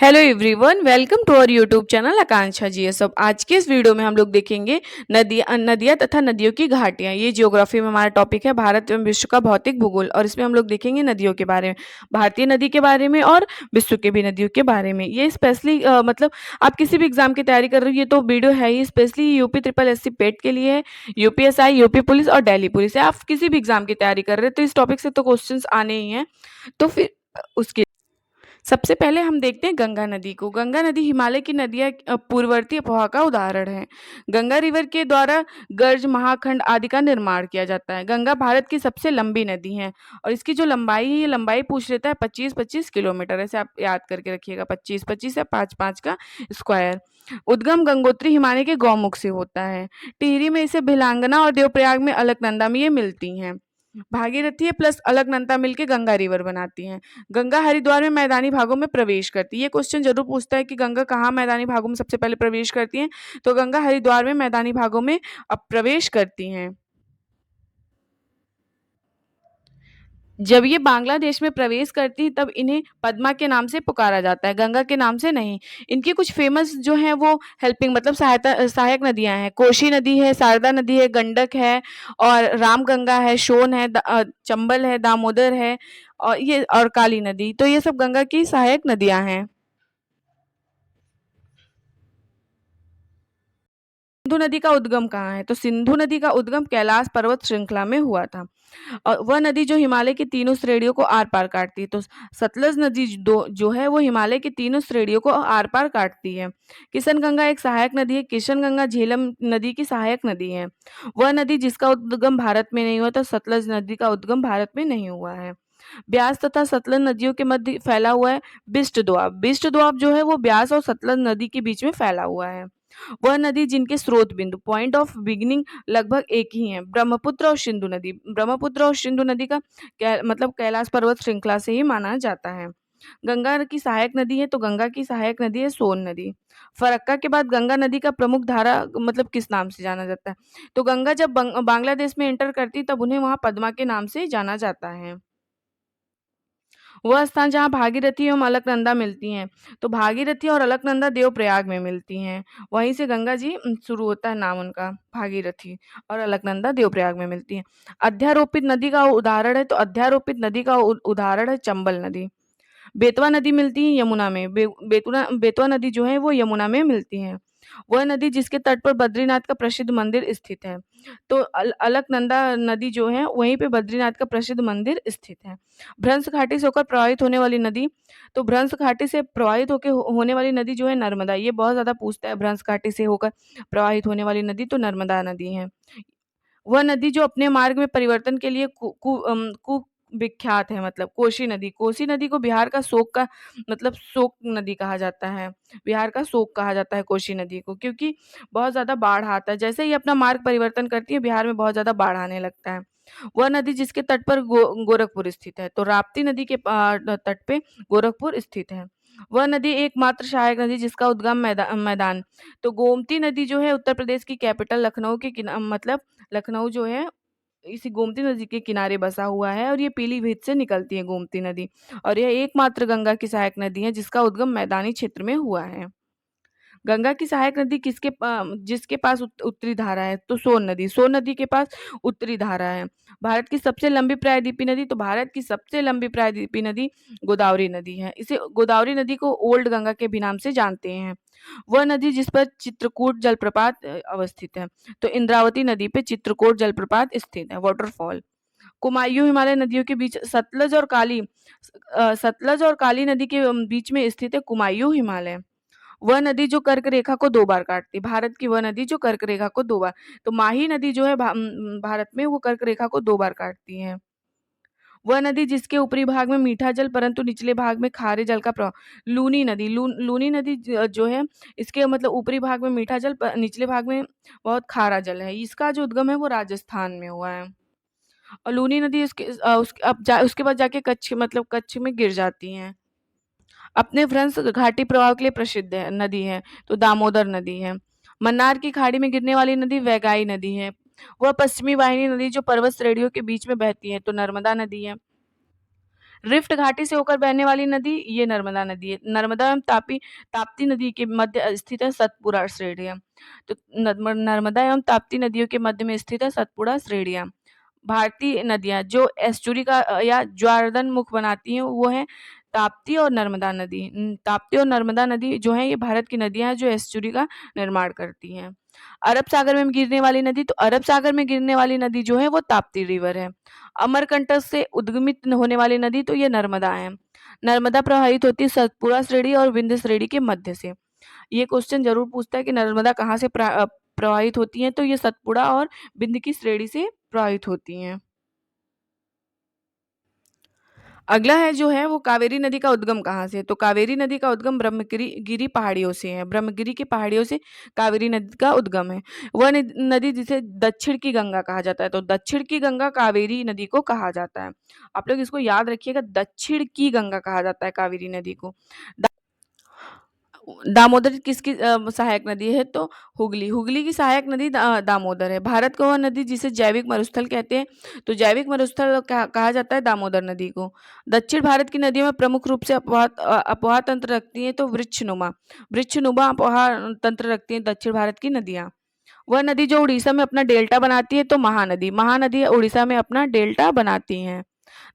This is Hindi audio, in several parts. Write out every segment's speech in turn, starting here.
Hello everyone, welcome to our YouTube channel Akanksha GSF. आज के इस वीडियो में हम लोग देखेंगे नदियाँ तथा नदियों की घाटियाँ। ये जियोग्राफी में हमारा टॉपिक है, भारत एवं विश्व का भौतिक भूगोल। और इसमें हम लोग देखेंगे नदियों के बारे में, भारतीय नदी के बारे में और विश्व के भी नदियों के बारे में। ये स्पेशली मतलब आप किसी भी एग्जाम की तैयारी कर रहे हो, ये तो वीडियो है ही specially UP triple SC PET के लिए है, यूपीएसआई, यूपी पुलिस और दिल्ली पुलिस है। आप किसी भी एग्जाम की तैयारी कर रहे हो तो इस टॉपिक से तो क्वेश्चंस आने ही हैं। तो फिर उसके सबसे पहले हम देखते हैं गंगा नदी को। गंगा नदी हिमालय की नदियाँ पूर्ववर्ती अफवाह का उदाहरण है। गंगा रिवर के द्वारा गर्ज, महाखंड आदि का निर्माण किया जाता है। गंगा भारत की सबसे लंबी नदी है और इसकी जो लंबाई है, ये लंबाई पूछ लेता है 25-25 किलोमीटर। ऐसे आप याद करके रखिएगा, 25-25 या 5-5 का स्क्वायर। उद्गम गंगोत्री हिमालय के गौमुख से होता है। टिहरी में इसे भिलांगना और देवप्रयाग में अलकनंदा में ये मिलती हैं। भागीरथी प्लस अलकनंदा मिलके गंगा रिवर बनाती हैं। गंगा हरिद्वार में मैदानी भागों में प्रवेश करती है। ये क्वेश्चन जरूर पूछता है कि गंगा कहाँ मैदानी भागों में सबसे पहले प्रवेश करती हैं, तो गंगा हरिद्वार में मैदानी भागों में अब प्रवेश करती हैं। जब ये बांग्लादेश में प्रवेश करती हैं तब इन्हें पद्मा के नाम से पुकारा जाता है, गंगा के नाम से नहीं। इनकी कुछ फेमस जो हैं वो हेल्पिंग मतलब सहायक नदियां हैं। कोशी नदी है, शारदा नदी है, गंडक है और रामगंगा है, सोन है, चंबल है, दामोदर है और काली नदी। तो ये सब गंगा की सहायक नदियां हैं। सिंधु नदी का उद्गम कहाँ है? तो सिंधु नदी का उद्गम कैलाश पर्वत श्रृंखला में हुआ था। और वह नदी जो हिमालय की तीनों श्रेणियों को आर पार काटती है। तो सतलज नदी जो है वो हिमालय की तीनों श्रेणियों को आर पार काटती है। किशनगंगा एक सहायक नदी है। किशनगंगा झेलम नदी की सहायक नदी है। वह नदी जिसका उद्गम भारत में नहीं हुआ था, सतलज नदी का उद्गम भारत में नहीं हुआ है। ब्यास तथा सतलज नदियों के मध्य फैला हुआ है बिस्ट दोआब। बिस्ट दोआब जो है वो ब्यास और सतलज नदी के बीच में फैला हुआ है। वह नदी जिनके स्रोत बिंदु पॉइंट ऑफ बिगिनिंग लगभग एक ही हैं, ब्रह्मपुत्र और सिंधु नदी। ब्रह्मपुत्र और सिंधु नदी का मतलब कैलाश पर्वत श्रृंखला से ही माना जाता है। गंगा की सहायक नदी है, तो गंगा की सहायक नदी है सोन नदी। फरक्का के बाद गंगा नदी का प्रमुख धारा मतलब किस नाम से जाना जाता है? तो गंगा जब बांग्लादेश में एंटर करती तब उन्हें वहां पद्मा के नाम से जाना जाता है। वह स्थान जहाँ भागीरथी एवं अलकनंदा मिलती हैं, तो भागीरथी और अलकनंदा देवप्रयाग में मिलती हैं। वहीं से गंगा जी शुरू होता है नाम उनका, भागीरथी, और अलकनंदा देवप्रयाग में मिलती हैं। अध्यारोपित नदी का उदाहरण है, तो अध्यारोपित नदी का उदाहरण है चंबल नदी। बेतवा नदी मिलती है यमुना में। बेतवा नदी जो है वो यमुना में मिलती है। वह नदी जिसके तट पर बद्रीनाथ का प्रसिद्ध मंदिर स्थित है। तो अलकनंदा नदी जो है वहीं पे बद्रीनाथ का प्रसिद्ध मंदिर स्थित है। भ्रंश घाटी से होकर प्रवाहित होने वाली नदी, तो भ्रंश घाटी से प्रवाहित होकर होने वाली नदी जो है नर्मदा। ये बहुत ज्यादा पूछता है, भ्रंश घाटी से होकर प्रवाहित होने वाली नदी तो नर्मदा नदी है। वह नदी जो अपने मार्ग में परिवर्तन के लिए विख्यात है, मतलब कोसी नदी। कोसी नदी को बिहार का शोक का मतलब शोक नदी कहा जाता है। बिहार का शोक कहा जाता है कोसी नदी को, क्योंकि बहुत ज्यादा बाढ़ आता है। जैसे ही अपना मार्ग परिवर्तन करती है, बिहार में बहुत ज्यादा बाढ़ आने लगता है। वह नदी जिसके तट पर गोरखपुर स्थित है, तो राप्ती नदी के तट पे गोरखपुर स्थित है। वह नदी एकमात्र सहायक नदी जिसका उद्गम मैदान। तो गोमती नदी जो है उत्तर प्रदेश की कैपिटल लखनऊ के मतलब लखनऊ जो है इसी गोमती नदी के किनारे बसा हुआ है और ये पीलीभीत से निकलती है गोमती नदी। और यह एकमात्र गंगा की सहायक नदी है जिसका उद्गम मैदानी क्षेत्र में हुआ है। गंगा की सहायक नदी जिसके पास उत्तरी धारा है, तो सोन नदी। सोन नदी के पास उत्तरी धारा है। भारत की सबसे लंबी प्रायद्वीपीय नदी, तो भारत की सबसे लंबी प्रायद्वीपीय नदी गोदावरी नदी है। इसे गोदावरी नदी को ओल्ड गंगा के भी नाम से जानते हैं। वह नदी जिस पर चित्रकूट जलप्रपात अवस्थित है, तो इंद्रावती नदी पे चित्रकूट जलप्रपात स्थित है, वाटरफॉल। कुमायूं हिमालय नदियों के बीच सतलज और काली नदी के बीच में स्थित है कुमायूं हिमालय। वह नदी जो कर्क रेखा को दो बार काटती है, भारत की वह नदी जो कर्क रेखा को दो बार, तो माही नदी जो है भारत में वो कर्क रेखा को दो बार काटती है। वह नदी जिसके ऊपरी भाग में मीठा जल परंतु निचले भाग में खारे जल का प्रवाह। लूनी नदी। लूनी नदी जो है इसके मतलब ऊपरी भाग में मीठा जल, निचले भाग में बहुत खारा जल है। इसका जो उद्गम है वो राजस्थान में हुआ है। और लूनी नदी उसके बाद जाके कच्छ मतलब कच्छ में गिर जाती है। अपने भ्रंश घाटी प्रवाह के लिए प्रसिद्ध है नदी है, तो दामोदर नदी है। मन्नार की खाड़ी में गिरने वाली नदी वैगाई नदी है। वह पश्चिमी वाहिनी नदी जो पर्वत श्रेणियों के बीच में बहती है, तो नर्मदा नदी है। रिफ्ट घाटी से होकर बहने वाली नदी ये नर्मदा नदी है। नर्मदा एवं ताप्ती नदी के मध्य स्थित है सतपुड़ा श्रेणियाँ। तो नर्मदा एवं ताप्ती नदियों के मध्य में स्थित है सतपुड़ा श्रेणियाँ। भारतीय नदियाँ जो एस्चुरी का या ज्वारदान मुख बनाती हैं वो है ताप्ती और नर्मदा नदी। ताप्ती और नर्मदा नदी जो है ये भारत की नदियाँ हैं जो एस्चुरी का निर्माण करती हैं। अरब सागर में गिरने वाली नदी, तो अरब सागर में गिरने वाली नदी जो है वो ताप्ती रिवर है। अमरकंटक से उद्गमित होने वाली नदी तो ये नर्मदा है। नर्मदा प्रवाहित होती है सतपुड़ा श्रेणी और विंध्य श्रेणी के मध्य से। ये क्वेश्चन जरूर पूछता है कि नर्मदा कहाँ से प्रवाहित होती हैं, तो ये सतपुड़ा और विंध्य की श्रेणी से प्रवाहित होती हैं। अगला है जो है वो कावेरी नदी का उद्गम कहाँ से है? तो कावेरी नदी का उद्गम ब्रह्मगिरी गिरी पहाड़ियों से है। ब्रह्मगिरी की पहाड़ियों से कावेरी नदी का उद्गम है। वह नदी जिसे दक्षिण की गंगा कहा जाता है, तो दक्षिण की गंगा कावेरी नदी को कहा जाता है। आप लोग इसको याद रखिएगा, दक्षिण की गंगा कहा जाता है कावेरी नदी को। दामोदर किसकी सहायक नदी है? तो हुगली। हुगली की सहायक नदी दामोदर है। भारत का वह नदी जिसे जैविक मरुस्थल कहते हैं, तो जैविक मरुस्थल कहा जाता है दामोदर नदी को। दक्षिण भारत की नदियों में प्रमुख रूप से अपवाह तंत्र रखती हैं, तो वृक्षनुमा अपवाह तंत्र रखती हैं दक्षिण भारत की नदियां। वह नदी जो उड़ीसा में अपना डेल्टा बनाती है, तो महानदी। महानदी उड़ीसा में अपना डेल्टा बनाती हैं।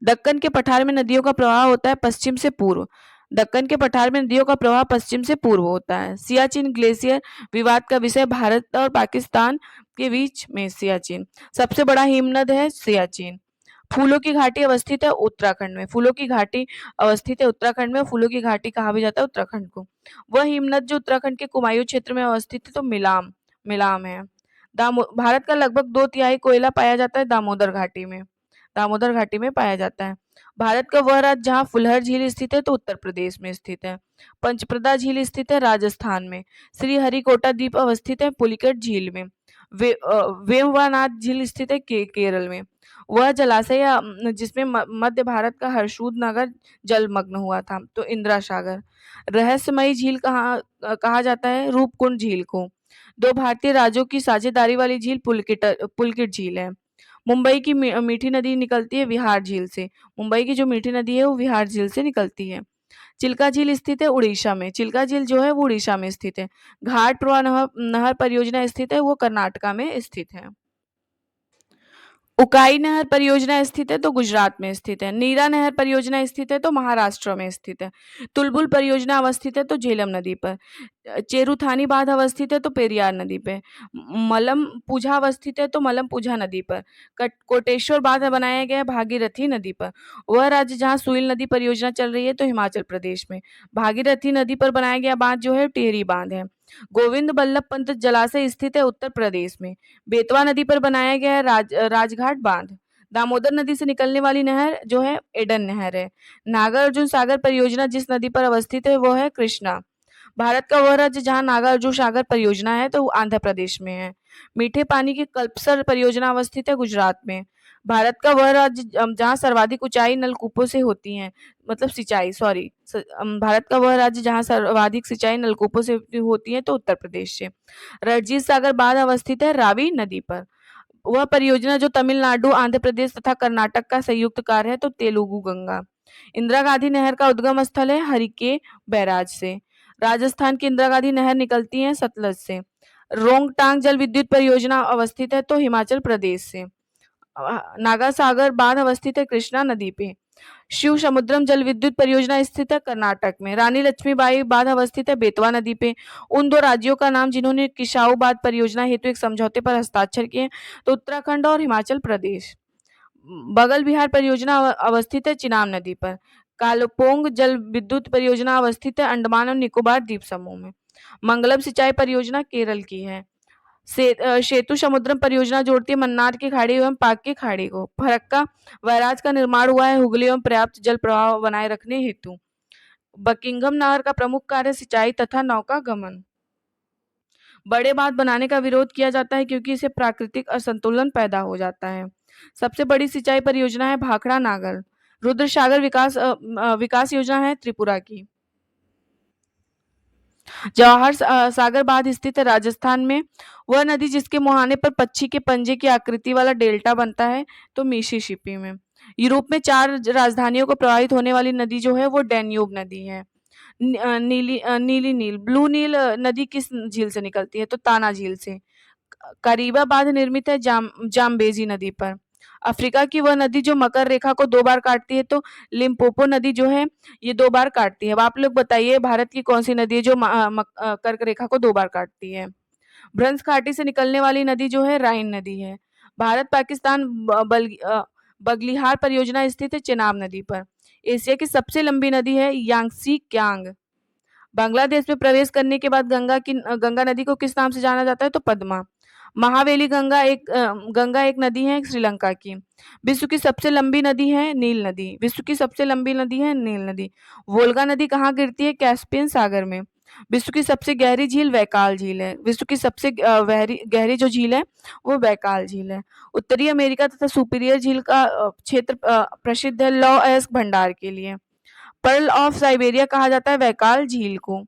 दक्कन के पठार में नदियों का प्रवाह होता है पश्चिम से पूर्व। दक्कन के पठार में नदियों का प्रवाह पश्चिम से पूर्व होता है। सियाचिन ग्लेशियर विवाद का विषय, भारत और पाकिस्तान के बीच में सियाचिन सबसे बड़ा हिमनद है। सियाचिन फूलों की घाटी अवस्थित है उत्तराखंड में। फूलों की घाटी अवस्थित है उत्तराखंड में। फूलों की घाटी कहा भी जाता है उत्तराखंड को। वह हिमनद जो उत्तराखंड के कुमायूं क्षेत्र में अवस्थित है, तो मिलाम मिलाम है। भारत का लगभग 2/3 कोयला पाया जाता है दामोदर घाटी में पाया जाता है। भारत का वह राज्य जहाँ फुलहर झील स्थित है, तो उत्तर प्रदेश में स्थित है। पंचप्रदा झील स्थित है राजस्थान में। श्रीहरिकोटा द्वीप अवस्थित है पुलिकट झील में। वेमवानाथ झील स्थित है केरल में। वह जलाशय जिसमें मध्य भारत का हर्षूद नगर जलमग्न हुआ था, तो इंदिरा सागर। रहस्यमयी झील कहा जाता है रूपकुंड झील को। 2 भारतीय राज्यों की साझेदारी वाली झील पुलकिट झील है। मुंबई की मीठी नदी निकलती है विहार झील से। मुंबई की जो मीठी नदी है वो विहार झील से निकलती है। चिल्का झील स्थित है उड़ीसा में। चिल्का झील जो है वो उड़ीसा में स्थित है। घाट प्रवाह नहर परियोजना स्थित है, वो कर्नाटका में स्थित है। उकाई नहर परियोजना स्थित है, तो गुजरात में स्थित है। नीरा नहर परियोजना स्थित है, तो महाराष्ट्र में स्थित है। तुलबुल परियोजना अवस्थित है, तो झेलम नदी पर। चेरुथानी बांध अवस्थित है, तो पेरियार नदी पे। मलम पूझा अवस्थित है, तो मलम पूझा नदी पर। कोटेश्वर बांध बनाया गया है भागीरथी नदी पर। वह राज्य जहाँ सुइल नदी परियोजना चल रही है, तो हिमाचल प्रदेश में। भागीरथी नदी पर बनाया गया बांध जो है टेहरी बांध है। गोविंद बल्लभ पंत जलाशय स्थित है उत्तर प्रदेश में। बेतवा नदी पर बनाया गया है राजघाट बांध। दामोदर नदी से निकलने वाली नहर जो है एडन नहर है। नागार्जुन सागर परियोजना जिस नदी पर अवस्थित है वो है कृष्णा। भारत का वह राज्य जहाँ नागार्जुन सागर परियोजना है, तो वो आंध्र प्रदेश में है। मीठे पानी की कल्पसर परियोजना अवस्थित है गुजरात में। भारत का वह राज्य जहाँ सर्वाधिक ऊंचाई नलकूपों से होती है, मतलब सिंचाई, सॉरी, भारत का वह राज्य जहाँ सर्वाधिक सिंचाई नलकूपों से होती है, तो उत्तर प्रदेश से। रणजीत सागर बांध अवस्थित है रावी नदी पर। वह परियोजना जो तमिलनाडु, आंध्र प्रदेश तथा कर्नाटक का संयुक्त कार्य है, तो तेलुगु गंगा। इंदिरा गांधी नहर का उद्गम स्थल है हरिके बैराज से। राजस्थान की इंदिरा गांधी नहर निकलती है सतलज से। रोंगटांग जल विद्युत परियोजना अवस्थित है, तो हिमाचल प्रदेश से। नागा सागर बांध अवस्थित है कृष्णा नदी पे। शिव समुद्रम जल विद्युत परियोजना स्थित है कर्नाटक में। रानी लक्ष्मीबाई बांध अवस्थित है बेतवा नदी पे। उन 2 राज्यों का नाम जिन्होंने किसाऊ बांध परियोजना हेतु एक समझौते पर हस्ताक्षर किए, तो उत्तराखंड और हिमाचल प्रदेश। बगल बिहार परियोजना अवस्थित है चिनाब नदी पर। कालोपोंग जल विद्युत परियोजना अवस्थित है अंडमान और निकोबार द्वीप समूह में। मंगलम सिंचाई परियोजना केरल की है। सेतु समुद्रम परियोजना जोड़ती है मन्नार की खाड़ी एवं पाक की खाड़ी को। फरक्का बैराज का निर्माण हुआ है हुगली एवं पर्याप्त जल प्रवाह बनाए रखने हेतु। बकिंघम नहर का प्रमुख कार्य सिंचाई तथा नौका गमन। बड़े बांध बनाने का विरोध किया जाता है क्योंकि इसे प्राकृतिक असंतुलन पैदा हो जाता है। सबसे बड़ी सिंचाई परियोजना है भाखड़ा नागर। रुद्र सागर विकास योजना है त्रिपुरा की। जवाहर सागर बांध स्थित है राजस्थान में। वह नदी जिसके मुहाने पर पक्षी के पंजे की आकृति वाला डेल्टा बनता है, तो मिसिसिपी में। यूरोप में 4 राजधानियों को प्रभावित होने वाली नदी जो है वो डैन्यूब नदी है। नीली नील ब्लू नील नदी किस झील से निकलती है? तो ताना झील से। करीबा बांध निर्मित है जाम्बेजी नदी पर। अफ्रीका की वह नदी जो मकर रेखा को 2 बार काटती है, तो लिम्पोपो नदी जो है ये 2 बार काटती है। अब आप लोग बताइए भारत की कौन सी नदी है जो कर्क रेखा को 2 बार काटती है? भ्रंश घाटी से निकलने वाली नदी जो है राइन नदी है। भारत पाकिस्तान बगलिहार परियोजना स्थित है चेनाब नदी पर। एशिया की सबसे लंबी नदी है यांगसी क्यांग। बांग्लादेश में प्रवेश करने के बाद गंगा नदी को किस नाम से जाना जाता है? तो पद्मा। महावेली गंगा एक नदी है श्रीलंका की। विश्व की सबसे लंबी नदी है नील नदी। विश्व की सबसे लंबी नदी है नील नदी। वोल्गा नदी कहाँ गिरती है? कैस्पियन सागर में। विश्व की सबसे गहरी झील वैकाल झील है। विश्व की सबसे गहरी जो झील है वो वैकाल झील है। उत्तरी अमेरिका तथा सुपीरियर झील का क्षेत्र प्रसिद्ध है लॉ एस्क भंडार के लिए। पर्ल ऑफ साइबेरिया कहा जाता है वैकाल झील को।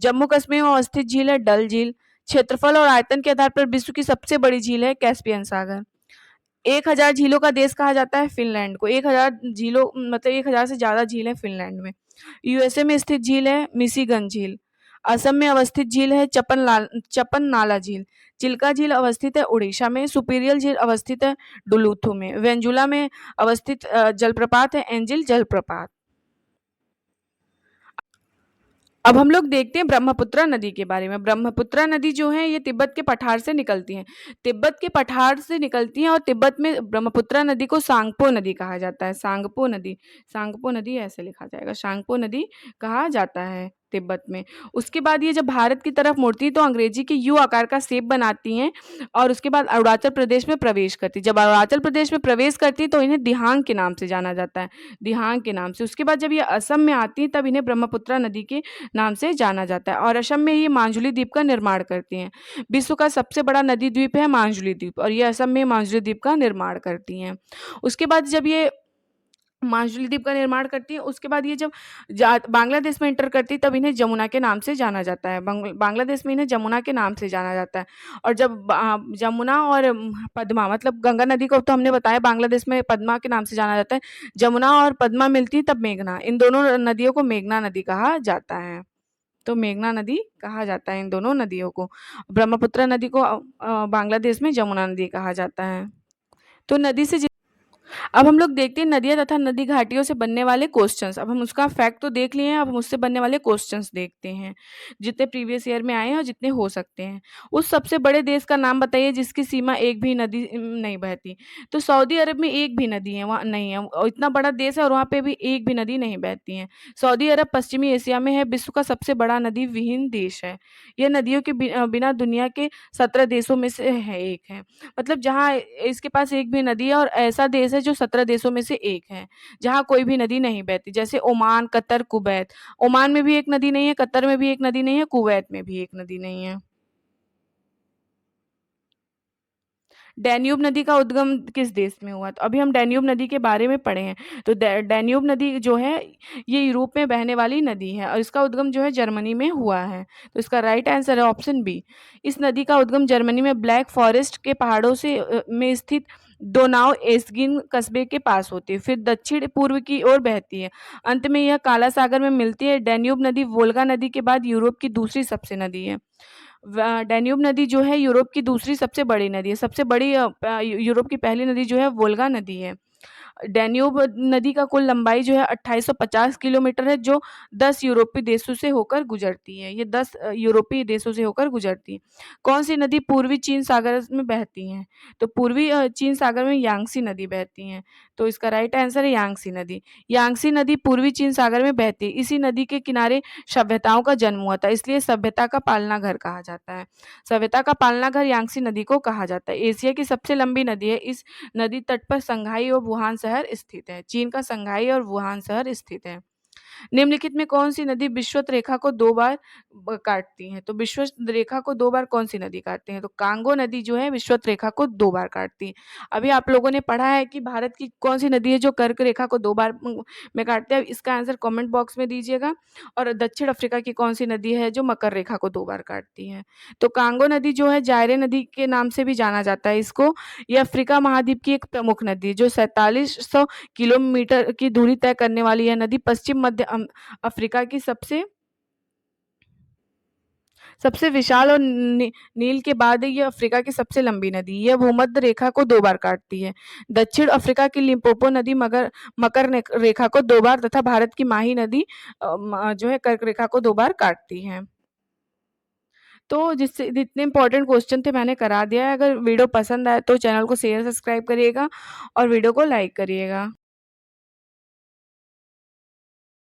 जम्मू कश्मीर में अवस्थित झील है डल झील। क्षेत्रफल और आयतन के आधार पर विश्व की सबसे बड़ी झील है कैस्पियन सागर। 1000 झीलों का देश कहा जाता है फिनलैंड को। 1000 झीलों मतलब 1000 से ज्यादा झील है फिनलैंड में। यूएसए में स्थित झील है मिशिगन झील। असम में अवस्थित झील है चपन नाला झील। चिल्का झील अवस्थित है उड़ीसा में। सुपीरियल झील अवस्थित है डुलूथू में। वेंजुला में अवस्थित जलप्रपात है एंजिल जलप्रपात। अब हम लोग देखते हैं ब्रह्मपुत्रा नदी के बारे में। ब्रह्मपुत्रा नदी जो है ये तिब्बत के पठार से निकलती है। तिब्बत के पठार से निकलती है और तिब्बत में ब्रह्मपुत्रा नदी को सांगपो नदी कहा जाता है। सांगपो नदी ऐसे लिखा जाएगा, सांगपो नदी कहा जाता है तिब्बत में। उसके बाद ये जब भारत की तरफ मुड़ती है तो अंग्रेजी के यू आकार का शेप बनाती हैं और उसके बाद अरुणाचल प्रदेश में प्रवेश करती है। जब अरुणाचल प्रदेश में प्रवेश करती है तो इन्हें दिहांग के नाम से जाना जाता है, दिहांग के नाम से। उसके बाद जब ये असम में आती है तब इन्हें ब्रह्मपुत्रा नदी के नाम से जाना जाता है और असम में ये मांजुली द्वीप का निर्माण करती हैं। विश्व का सबसे बड़ा नदी द्वीप है मांजुली द्वीप और ये असम में मांजुली द्वीप का निर्माण करती हैं। उसके बाद जब ये मांजुली द्वीप का निर्माण करती है उसके बाद ये जब बांग्लादेश में एंटर करती है तब इन्हें जमुना के नाम से जाना जाता है। बांग्लादेश में इन्हें जमुना के नाम से जाना जाता है। और जब जमुना और पद्मा मतलब गंगा नदी को तो हमने बताया बांग्लादेश में पद्मा के नाम से जाना जाता है। जमुना और पद्मा मिलती है तब मेघना। इन दोनों नदियों को मेघना नदी कहा जाता है। तो मेघना नदी कहा जाता है इन दोनों नदियों को। ब्रह्मपुत्र नदी को बांग्लादेश में जमुना नदी कहा जाता है। तो नदी से अब हम लोग देखते हैं नदियाँ तथा नदी घाटियों से बनने वाले क्वेश्चंस। अब हम उसका फैक्ट तो देख लिए हैं, अब हम उससे बनने वाले क्वेश्चंस देखते हैं जितने प्रीवियस ईयर में आए हैं और जितने हो सकते हैं। उस सबसे बड़े देश का नाम बताइए जिसकी सीमा एक भी नदी नहीं बहती। तो सऊदी अरब में एक भी नदी है वहाँ नहीं है और इतना बड़ा देश है और वहाँ पे भी एक भी नदी नहीं बहती है। सऊदी अरब पश्चिमी एशिया में है, विश्व का सबसे बड़ा नदी विहीन देश है। यह नदियों के बिना दुनिया के 17 देशों में से है एक है। मतलब जहाँ इसके पास एक भी नदी है और ऐसा देश है जो 17 देशों में से एक है जहाँ कोई भी नदी नहीं बहती। जैसे ओमान, कतर, कुवैत। ओमान में भी एक नदी नहीं है, कतर में भी एक नदी नहीं है, कुवैत में भी एक नदी नहीं है। डैन्यूब नदी का उद्गम किस देश में हुआ? तो अभी हम डैन्यूब नदी के बारे में पढ़े हैं। तो डैन्यूब नदी जो है ये यूरोप में बहने वाली नदी है और इसका उद्गम जो है जर्मनी में हुआ है। तो इसका राइट आंसर है ऑप्शन बी। इस नदी का उद्गम जर्मनी में ब्लैक फॉरेस्ट के पहाड़ों से में स्थित दोनाउ एस्गिन कस्बे के पास होती है, फिर दक्षिण पूर्व की ओर बहती है। अंत में यह काला सागर में मिलती है। डैन्यूब नदी वोल्गा नदी के बाद यूरोप की दूसरी सबसे नदी है। डैन्यूब नदी जो है यूरोप की दूसरी सबसे बड़ी नदी है। सबसे बड़ी यूरोप की पहली नदी जो है वोल्गा नदी है। डैन्यूब नदी का कुल लंबाई जो है 2850 किलोमीटर है जो 10 यूरोपीय देशों से होकर गुजरती है। ये 10 यूरोपीय देशों से होकर गुजरती है। कौन सी नदी पूर्वी चीन सागर में बहती है? तो पूर्वी चीन सागर में यांगसी नदी बहती है। तो इसका राइट आंसर है यांगसी नदी। यांगसी नदी पूर्वी चीन सागर में बहती है। इसी नदी के किनारे सभ्यताओं का जन्म हुआ था, इसलिए सभ्यता का पालना घर कहा जाता है। सभ्यता का पालना घर यांगसी नदी को कहा जाता है। एशिया की सबसे लंबी नदी है। इस नदी तट पर संघाई और वुहान शहर स्थित है। चीन का संघाई और वुहान शहर स्थित है। निम्नलिखित में कौन-सी नदी विषुवत रेखा को 2 बार काटती है? तो विषुवत रेखा को 2 बार कौन-सी नदी काटती है? तो कांगो नदी जो है विषुवत रेखा को 2 बार काटती है। अभी आप लोगों ने पढ़ा है कि भारत की कौन-सी नदी है जो कर्क रेखा को 2 बार में काटती है? इसका आंसर कमेंट बॉक्स में दीजिएगा। और दक्षिण अफ्रीका की कौन-सी नदी है जो मकर रेखा को 2 बार काटती है? तो कांगो नदी जो है जायरे नदी के नाम से भी जाना जाता है इसको। ये अफ्रीका महाद्वीप की एक प्रमुख नदी है जो 4700 किलोमीटर की दूरी तय करने वाली यह नदी पश्चिम मध्य अफ्रीका की सबसे सबसे विशाल और नील के बाद ये अफ्रीका की सबसे लंबी नदी। यह भूमध्य रेखा को 2 बार काटती है। दक्षिण अफ्रीका की लिम्पोपो नदी मकर रेखा को 2 बार तथा भारत की माही नदी जो है कर्क रेखा को 2 बार काटती है। तो जिससे जितने इम्पोर्टेंट क्वेश्चन थे मैंने करा दिया है। अगर वीडियो पसंद आए तो चैनल को शेयर सब्सक्राइब करिएगा और वीडियो को लाइक करिएगा।